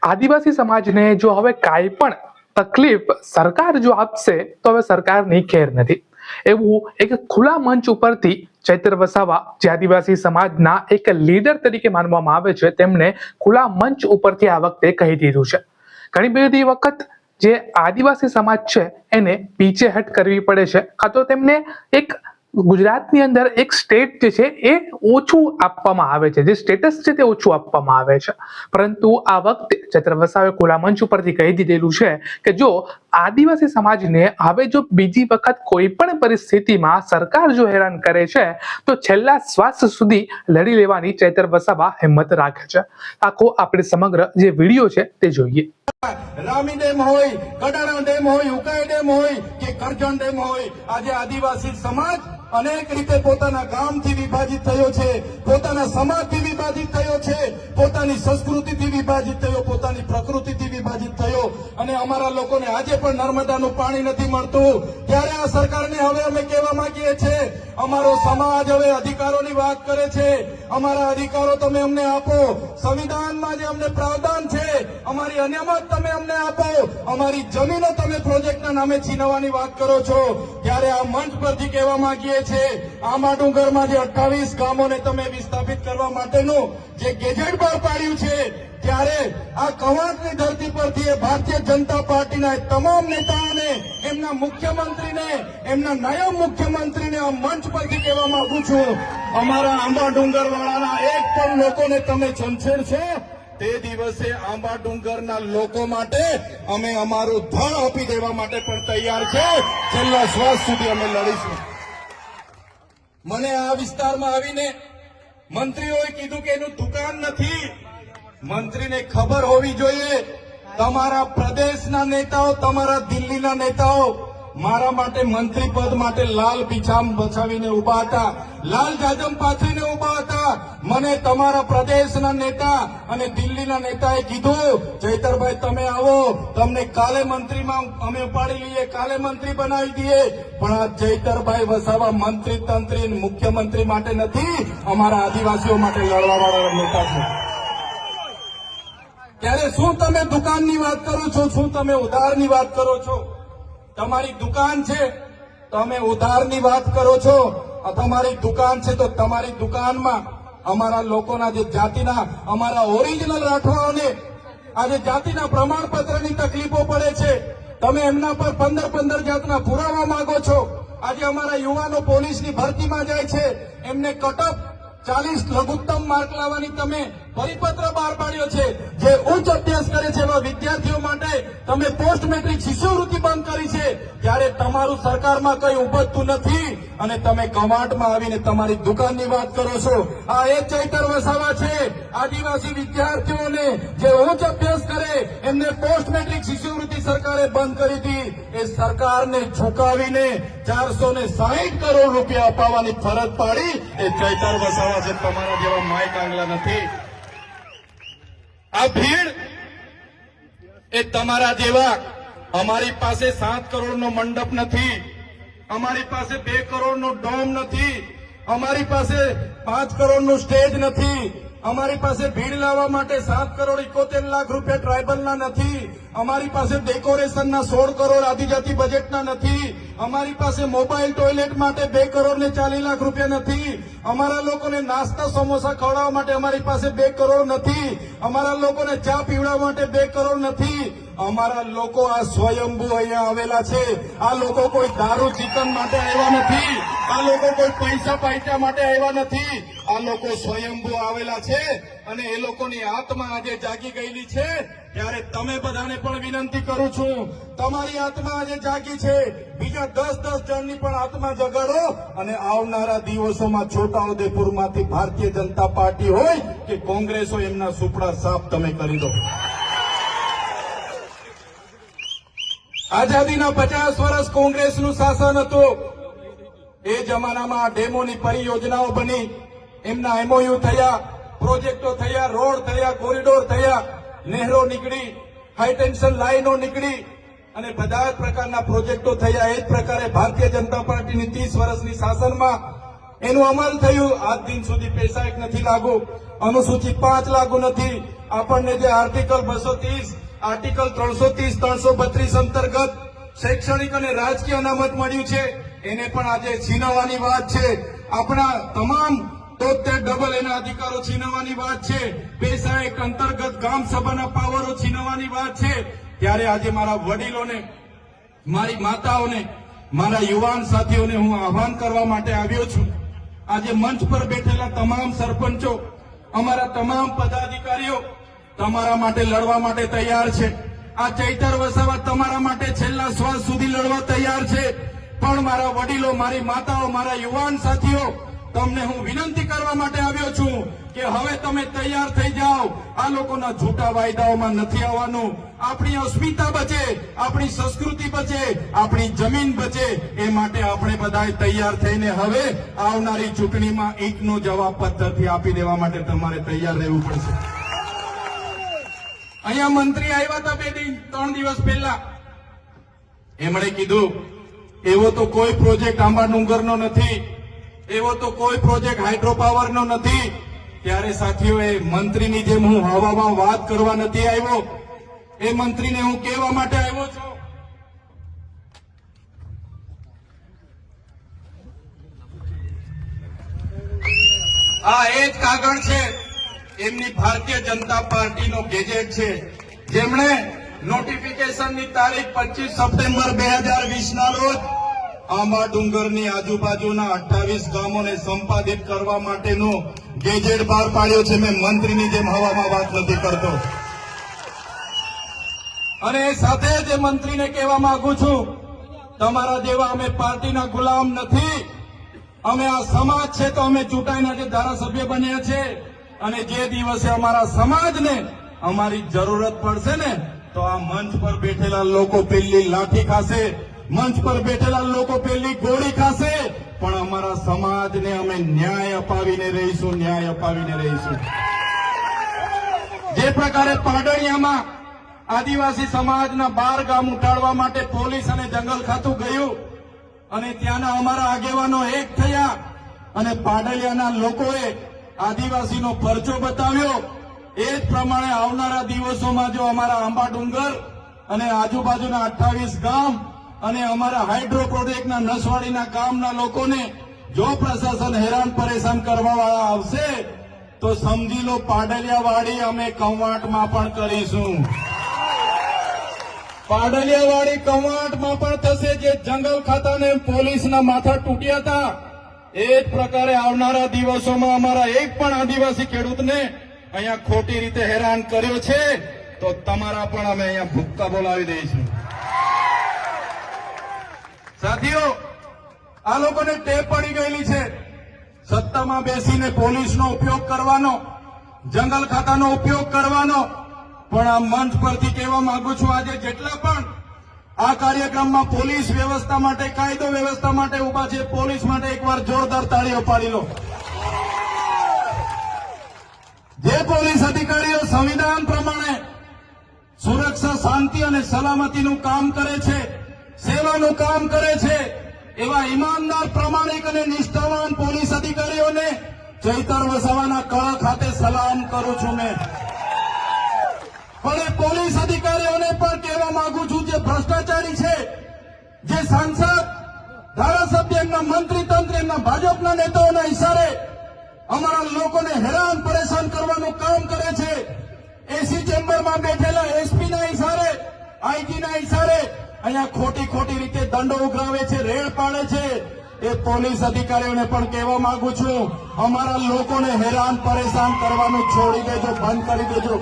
આદિવાસી સમાજને જો હવે કાંઈ પણ તકલીફ સરકાર જો આપશે તો હવે સરકારની ખેર નથી, એવું એક ખુલ્લા મંચ ઉપરથી ચૈતર વસાવા જે આદિવાસી સમાજના એક લીડર તરીકે માનવામાં આવે છે તેમણે ખુલ્લા મંચ ઉપરથી આ વખતે કહી દીધું છે. ઘણી બધી વખત જે આદિવાસી સમાજ છે એને પીછેહટ કરવી પડે છે, કાં તો તેમને એક ગુજરાતની અંદર એક સ્ટેટ જે છે એ ઓછું આપવામાં આવે છે, જે સ્ટેટસ છે તે ઓછું આપવામાં આવે છે. પરંતુ આ વખતે ચૈતર વસાવાએ ખુલ્લા મંચ ઉપરથી કહી દીધેલું છે કે જો આદિવાસી સમાજને હવે જો બીજી વખત કોઈ પણ પરિસ્થિતિમાં સરકાર જો હેરાન કરે છે તો છેલ્લા શ્વાસ સુધી લડી લેવાની ચૈતર વસાવા હિંમત રાખે છે. આખો આપણે સમગ્ર જે વિડીયો છે તે જોઈએ. રામી ડેમ હોય, કડાણા ડેમ હોય, ઉકાઈ ડેમ હોય કે કરજણ ડેમ હોય, આજે આદિવાસી સમાજ અનેક રીતે પોતાના ગામથી વિભાજિત થયો છે, પોતાના સમાજથી વિભાજિત થયો છે, પોતાની સંસ્કૃતિથી વિભાજિત થયો, પોતાની પ્રકૃતિથી વિભાજિત થયો. અને અમારા લોકોને આજે પણ નર્મદાનું પાણી નથી મળતું. ત્યારે આ સરકારને હવે અમે કહેવા માંગીએ છીએ, અમારો સમાજ હવે અધિકારોની વાત કરે છે. અમારા અધિકારો તમે અમને આપો. સંવિધાનમાં જે અમને પ્રાવધાન છે, અમારી અનામત તમે અમને આપો. અમારી જમીનો તમે પ્રોજેક્ટના નામે છીનવવાની વાત કરો છો. ત્યારે આ મંચ પરથી કહેવા માંગીએ છે, આંબા ડુંગરમાં જે 28 ગામોને તમે વિસ્થાપિત કરવા માટેનું જે ગેજેટ બહાર પાડ્યું છે, ત્યારે આ કવાંટની ધરતી પરથી ભારતીય જનતા પાર્ટીના તમામ નેતાઓને, એમના મુખ્યમંત્રીને, એમના નાયબ મુખ્યમંત્રીને આ મંચ પરથી કહેવા માંગુ છું, અમારા આંબા ડુંગર વાળાના એક પણ લોકોને તમે છંછેડશો તે દિવસે આંબા ડુંગરના લોકો માટે અમે અમારું ધન આપી દેવા માટે પણ તૈયાર છે. છેલ્લા શ્વાસ સુધી અમે લડીશું. મને આ વિસ્તારમાં આવીને મંત્રીઓએ કીધું કે એનું દુકાન નથી. મંત્રીને ખબર હોવી જોઈએ, તમારા પ્રદેશના નેતાઓ, તમારા દિલ્હીના નેતાઓ મારા માટે મંત્રી પદ માટે લાલ પીછામ બચાવીને ઉભા હતા, લાલ જાજમ પાથરીને ઉભા હતા. મને તમારા પ્રદેશના નેતા અને દિલ્હીના નેતાએ કીધું, ચૈતરભાઈ તમે આવો, તમને કાલે મંત્રીમાં અમે ઉપાડી લઈએ, કાલે મંત્રી બનાવી દઈએ. પણ આ ચૈતરભાઈ વસાવા મંત્રી તંત્રી મુખ્યમંત્રી માટે નથી, અમારા આદિવાસીઓ માટે લડવાવાળા નેતા છે. ત્યારે શું તમે દુકાનની વાત કરો છો? શું તમે ઉધારની વાત કરો છો? તમારી દુકાન છે તમે ઉધારની વાત કરો છો. તમારી દુકાન છે તો તમારી દુકાનમાં અમારા લોકોના જે જાતિના, અમારા ઓરિજિનલ રાઠવાઓને આજે જાતિના પ્રમાણપત્રની તકલીફો પડે છે. તમે એમના પર 15 જાતના પુરાવા માંગો છો. આજે અમારા યુવાનો પોલીસની ભરતીમાં જાય છે, એમને કટઅપ 40 લઘુત્તમ માર્ક લાવવાની તમે પરિપત્ર બહાર પાડ્યો છે. જે ઉચ્ચ અભ્યાસ કરે છે એવા વિદ્યાર્થીઓ માટે તમે પોસ્ટ મેટ્રિક શિષ્યવૃત્તિ બંધ કરી છે. ત્યારે તમારું સરકારમાં કઈ ઉપજતું નથી અને તમે કવાંટમાં આવીને તમારી દુકાનની વાત કરો છો. આ એ ચૈતર વસાવા છે. આદિવાસી વિદ્યાર્થીઓને જે ઉચ્ચ અભ્યાસ કરે એમને પોસ્ટ મેટ્રિક શિષ્યવૃત્તિ સરકારે બંધ કરી હતી. એ સરકારને ઝુકાવીને 460 કરોડ રૂપિયા અપાવવાની ફરજ પાડી એ ચૈતર વસાવા છે. તમારા જેવા માય કાંગલા નથી. આ ભીડ એ તમારા જેવા, અમારી પાસે 7 કરોડનો મંડપ નથી, અમારી પાસે 2 કરોડનો ડોમ નથી, અમારી પાસે 5 કરોડનું સ્ટેજ નથી, અમારી પાસે ભીડ લાવવા માટે 7 કરોડ 71 લાખ રૂપિયા ટ્રાયબલના નથી, અમારી પાસે ડેકોરેશનના 16 કરોડ આદિજાતિ બજેટના નથી, અમારી પાસે મોબાઈલ ટોયલેટ માટે 2 કરોડ ને 40 લાખ રૂપિયા નથી, અમારા લોકોને નાસ્તા સમોસા ખવડાવવા માટે અમારી પાસે 2 કરોડ નથી, અમારા લોકોને ચા પીવડાવવા માટે 2 કરોડ નથી. અમારા લોકો આ સ્વયંભૂ અહીંયા આવેલા છે. આ લોકો કોઈ દારૂ ચિકન માટે આવ્યા નથી, આ લોકો કોઈ પૈસા પાઇસા માટે આવ્યા નથી. આ લોકો સ્વયંભૂ આવેલા છે અને એ લોકોની આત્મા આજે જાગી ગયેલી છે. ત્યારે તમે બધાને પણ વિનંતી કરું છું, તમારી આત્મા આજે જાગી છે, બીજા 10 જણની પણ આત્મા જગાડો અને આવનારા દિવસોમાં છોટાઉદેપુરમાંથી ભારતીય જનતા પાર્ટી હોય કે કોંગ્રેસ હોય એમના સુપડા સાફ તમે કરી દો. આઝાદીના 50 વર્ષ કોંગ્રેસનું શાસન હતું. એ જમાનામાં ડેમોની પરિયોજનાઓ બની, એમના એમઓયુ થયા, પ્રોજેક્ટો થયા, રોડ થયા, કોરિડોર થયા, નહેરો નીકળી, હાઈ ટેન્શન લાઈનો નીકળી અને બધા જ પ્રકારના પ્રોજેક્ટો થયા. એ જ પ્રકારે ભારતીય જનતા પાર્ટીની 30 વર્ષની શાસનમાં એનું અમલ થયું, આજ દિન સુધી પૈસા એક નથી લાગુ, અનુસૂચિત 5 લાગુ નથી. આપણને જે આર્ટિકલ 230, આર્ટિકલ 330, 332 અંતર્ગત શૈક્ષણિક અને રાજકીય અનામત મળ્યું છે એને પણ આજે છીનવવાની વાત છે. આપણા તમામ 73 એના અધિકારો છીનવવાની વાત છે. પૈસા એક અંતર્ગત ગામ સભાના પાવરો છીનવવાની વાત છે. ત્યારે આજે મારા વડીલોને, મારી માતાઓને, મારા યુવાન સાથીઓને હું આહ્વાન કરવા માટે આવ્યો છું. આજે મંચ પર બેઠેલા તમામ સરપંચો, અમારા તમામ પદાધિકારીઓ તમારા માટે લડવા માટે તૈયાર છે. આ ચૈતર વસાવા તમારા માટે છેલ્લા શ્વાસ સુધી લડવા તૈયાર છે. પણ મારા વડીલો, મારી માતાઓ, મારા યુવાન સાથીઓ, તમને હું વિનંતી કરવા માટે આવ્યો છું કે હવે તમે તૈયાર થઈ જાઓ. આ લોકોના જૂઠા વાયદાઓમાં નથી આવવાનું. આપણી અસ્મિતા બચે, આપણી સંસ્કૃતિ બચે, આપણી જમીન બચે, એ માટે આપણે બધાએ તૈયાર થઈને હવે આવનારી ચૂંટણીમાં ઈંટનો જવાબ પદ્ધતિ આપી દેવા માટે તમારે તૈયાર રહેવું પડશે. અહીંયા મંત્રી આવ્યા હતા 3 દિવસ પહેલા. એમણે કીધું એવો તો કોઈ પ્રોજેક્ટ આંબા ડુંગરનો નથી, એવો તો કોઈ પ્રોજેક્ટ હાઇડ્રો પાવરનો નથી. ત્યારે સાથીઓ, એ મંત્રીની જેમ હું હવામાં વાત કરવા નથી આવ્યો. એ મંત્રીને હું કહેવા માટે આવ્યો છું. આ એ જ કાગળ છે, એમની ભારતીય જનતા પાર્ટીનો ગેજેટ છે, જેમણે નોટિફિકેશનની તારીખ 25 સપ્ટેમ્બર 2020 ના રોજ આંબા ડુંગરની આજુબાજુના 28 ગામોને સંપાદિત કરવા માટેનો ગેજેટ બહાર પાડ્યો છે. મેં મંત્રીની જેમ હવામાં વાત નથી કરતો. અને સાથે જ મંત્રીને કહેવા માંગુ છું, તમારા જેવા અમે પાર્ટીના ગુલામ નથી. અમે આ સમાજ છે તો અમે ચૂંટાઈને જે ધારાસભ્ય બન્યા છે. અને જે દિવસે અમારા સમાજને અમારી જરૂરત પડશે ને, તો આ મંચ પર બેઠેલા લોકો પેલી લાઠી ખાશે, મંચ પર બેઠેલા લોકો પેલી ગોળી ખાશે, પણ અમારા સમાજને અમે ન્યાય અપાવીને રહીશું, ન્યાય અપાવીને રહીશું. જે પ્રકારે પાડળિયામાં આદિવાસી સમાજના 12 ગામ ઉઠાડવા માટે પોલીસ અને જંગલ ખાતું ગયું અને ત્યાંના અમારા આગેવાનો એક થયા અને પાડળિયાના લોકોએ આદિવાસીનો પરચો બતાવ્યો, એ જ પ્રમાણે આવનારા દિવસોમાં જો અમારા આંબા ડુંગર અને આજુબાજુના 28 ગામ અને અમારા હાઇડ્રો પ્રોજેક્ટના નસવાડીના ગામના લોકોને જો પ્રશાસન હેરાન પરેશાન કરવા વાળા આવશે તો સમજી લો પાડલિયાવાડી અમે કવાંટમાં પણ કરીશું. પાડલિયાવાડી કવાંટમાં પણ થશે. જે જંગલ ખાતાને પોલીસના માથા તૂટ્યા હતા, એ જ પ્રકારે આવનારા દિવસોમાં અમારા એક પણ આદિવાસી ખેડૂતને અહીંયા ખોટી રીતે હેરાન કર્યો છે તો તમારા પણ અમે અહીંયા ભૂક્કા બોલાવી દઈશું. સાથીઓ, આ લોકોને ટેવ પડી ગયેલી છે સત્તામાં બેસીને પોલીસનો ઉપયોગ કરવાનો, જંગલ ખાતાનો ઉપયોગ કરવાનો. પણ આ મંચ પરથી કહેવા માંગુ છું, આજે જેટલા પણ આ કાર્યક્રમમાં પોલીસ વ્યવસ્થા માટે, કાયદો વ્યવસ્થા માટે ઉભા છે, પોલીસ માટે એકવાર જોરદાર તાળીઓ પાડી લો. જે પોલીસ અધિકારીઓ સંવિધાન પ્રમાણે સુરક્ષા, શાંતિ અને સલામતીનું કામ કરે છે, સેવાનું કામ કરે છે, એવા ઈમાનદાર, પ્રામાણિક અને નિષ્ઠાવાન પોલીસ અધિકારીઓને ચૈતર વસાવાના કળા ખાતે સલામ કરું છું મેં. પણ એ પોલીસ અધિકારીઓને પણ કહેવા માંગુ છું, જે ભ્રષ્ટાચારી છે, જે સાંસદ, ધારાસભ્ય, એમના મંત્રી તંત્ર, એમના ભાજપના નેતાઓના ઇશારે અમારા લોકોને હેરાન પરેશાન કરવાનું કામ કરે છે, એસી ચેમ્બરમાં બેઠેલા એસપીના ઇશારે, આઈજીના ઇશારે અહીંયા ખોટી રીતે દંડો ઉઘરાવે છે, રેડ પાડે છે, એ પોલીસ અધિકારીઓને પણ કહેવા માંગુ છું, અમારા લોકોને હેરાન પરેશાન કરવાનું છોડી દેજો, બંધ કરી દેજો.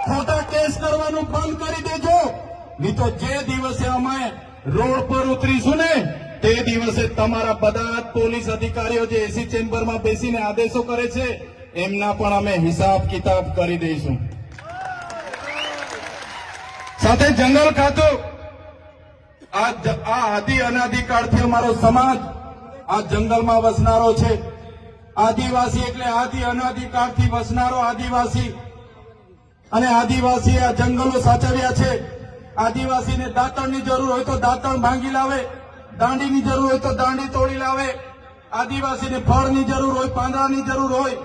ખોટા કેસ કરવાનું બંધ કરી દેજો. નહીં તો જે દિવસે અમે રોડ પર ઉતરીશું ને, તે દિવસે તમારા બધા જ પોલીસ અધિકારીઓ જે એસી ચેમ્બરમાં બેસીને આદેશો કરે છે, એમના પણ અમે હિસાબ કિતાબ કરી દઈશું. સાથે જંગલ ખાતું, આ આદિ અનાદિકાળથી અમારો સમાજ આ જંગલમાં વસનારો છે. આદિવાસી એટલે આદિ અનાદિકાળથી વસનારો આદિવાસી. અને આદિવાસીએ આ જંગલો સાચવ્યા છે. આદિવાસીને દાંતણની જરૂર હોય તો દાંતણ ભાંગી લાવે, દાંડીની જરૂર હોય તો દાંડી તોડી લાવે, આદિવાસીને ફળની જરૂર હોય, પાંદડાની જરૂર હોય,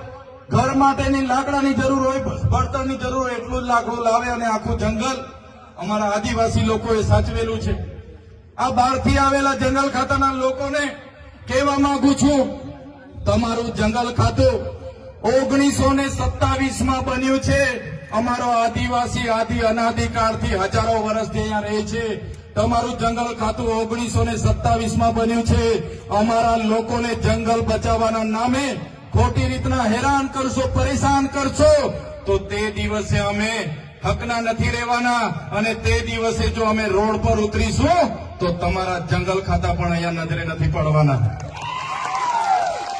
ઘર માટેની લાકડાની જરૂર હોય, બળતણની જરૂર હોય, એટલું જ લાકડું લાવે અને આખું જંગલ અમારા આદિવાસી લોકોએ સાચવેલું છે. આ બહારથી આવેલા જંગલ ખાતાના લોકોને કહેવા માંગુ છું, તમારું જંગલ ખાતું 1927માં બન્યું છે. અમારો આદિવાસી આદિ અનાદિકાળથી હજારો વર્ષથી અહીંયા રહે છે. તમારું જંગલ ખાતું 1927માં બન્યું છે. અમારા લોકોને જંગલ બચાવવાના નામે ખોટી રીતના હેરાન કરશો, પરેશાન કરશો તો તે દિવસે અમે હકના નથી રહેવાના. અને તે દિવસે જો અમે રોડ પર ઉતરીશું તો તમારા જંગલ ખાતા પણ અહીંયા નજરે નથી પડવાના.